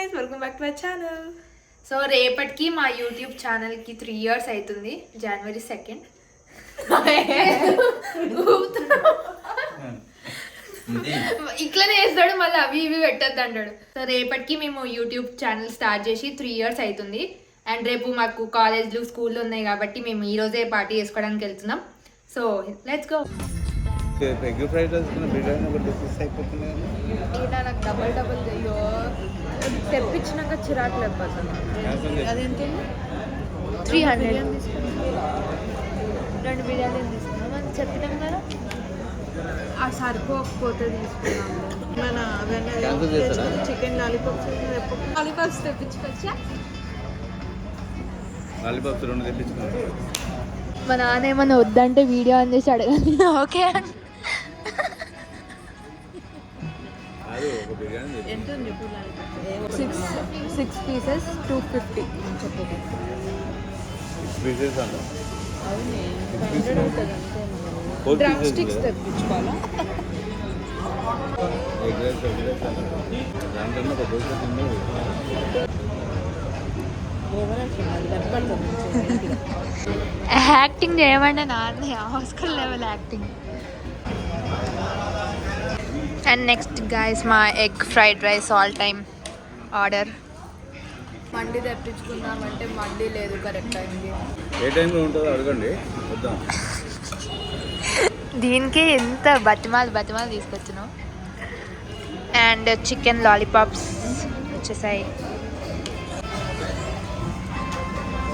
guys, welcome back to my channel. So రేపటికి మా YouTube channel కి 3 years అవుతుంది January 2nd. ఇట్లనే వేస్తాడు మళ్ళీ అవి ఇవి పెట్టద్దు అంటాడు. సో రేపటికి మేము యూట్యూబ్ ఛానల్ స్టార్ట్ చేసి 3 years అవుతుంది. అండ్ రేపు మాకు కాలేజ్లు స్కూల్లో ఉన్నాయి కాబట్టి మేము ఈ రోజే పార్టీ చేసుకోవడానికి వెళ్తున్నాం. So let's go. Egg fried rice biryani ఒకటి డిసైడ్ అయిపోతుంది. నాకు డబల్ అయ్యో తెప్పించినాక చిరాకు లేకపోతుంది. అదేంటి 300 2 బిర్యానీలు తీసుకున్నాం అని చెప్పినాం కదా. ఆ సరిపోకపోతే తీసుకున్నాము. మన చికెన్ లాలీపాప్స్ తెప్పించుకొచ్చా. లాలీపాప్స్ 2 తెప్పించుకున్నాం. మా నాన్న ఏమన్నా వద్దంటే వీడియో ఆన్ చేసి అడగాలి. ఓకే అని ఎంత ఉంది? 6 pieces 250 చెప్పండి. 6 pieces అన్న. అవునే 500 అవుతుంది అంతే. డ్రమ్ స్టిక్స్ తెప్పించుకోవాలా? ఎగ్ రైస్ దాంట్లో ఒక దోశ తిన్నా. యాక్టింగ్ చేయమంటే నాన్న Oscar level acting. And next guys మా egg fried rice all time order. మండి తెప్పించుకుందామంటే మండి లేదు కరెక్ట్ టైంకి. ఏ టైంలో ఉంటుందో అడగండి వద్దాం. దీనికి ఎంత బతిమాలు తీసుకొచ్చినాం. అండ్ చికెన్ లాలీపాప్స్ వచ్చేసాయి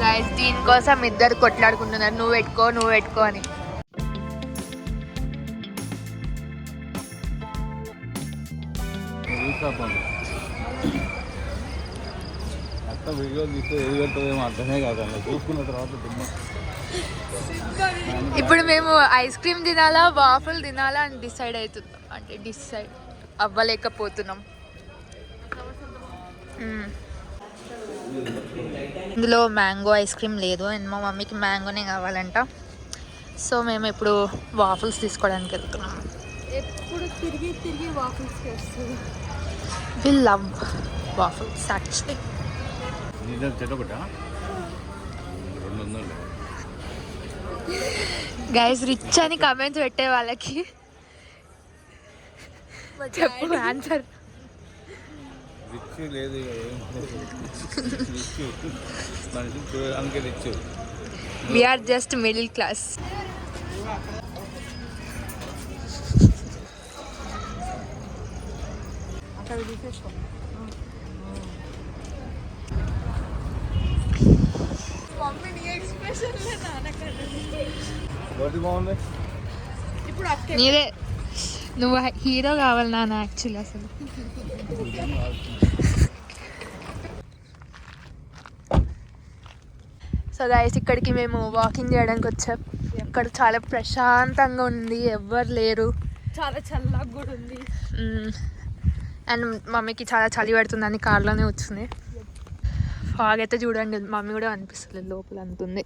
గైస్. దీనికోసం ఇద్దరు కొట్లాడుకుంటున్నారు, నువ్వు పెట్టుకో అని. అత్త వీడియో తీస్తే ఏది పెడుతుందేమో అర్థమే కాదన్న. చూసుకున్న తర్వాత ఇప్పుడు మేము ఐస్ క్రీమ్ తినాలా వాఫల్ తినాలా అని డిసైడ్ అవుతున్నాం. అంటే డిసైడ్ అవ్వలేకపోతున్నాం. ఇందులో మ్యాంగో ఐస్ క్రీమ్ లేదు అండ్ మా మమ్మీకి మ్యాంగోనే కావాలంట. సో మేము ఇప్పుడు వాఫల్స్ తీసుకోవడానికి వెళ్తున్నాం. ఎప్పుడు తిరిగి వాఫల్స్ వస్తుంది. We love waffles actually. Guys rich అని కమెంట్స్ పెట్టే వాళ్ళకి చెప్పు ఆన్సర్. రిచ్ లేదు మనిషి చూడడానికి rich. We are just middle class. నీదే, నువ్వు హీరో కావాలి నాన్న యాక్చువల్లీ. అసలు సో గైస్ ఇక్కడికి మేము వాకింగ్ చేయడానికి వచ్చాం. ఇక్కడ చాలా ప్రశాంతంగా ఉంది, ఎవ్వరు లేరు, చాలా చల్లగా కూడా ఉంది. అండ్ మమ్మీకి చాలా చలి పెడుతుంది, కార్లోనే వచ్చింది. ఫాగ్ అయితే చూడండి, మమ్మీ కూడా అనిపిస్తుంది లోపల అంతుంది.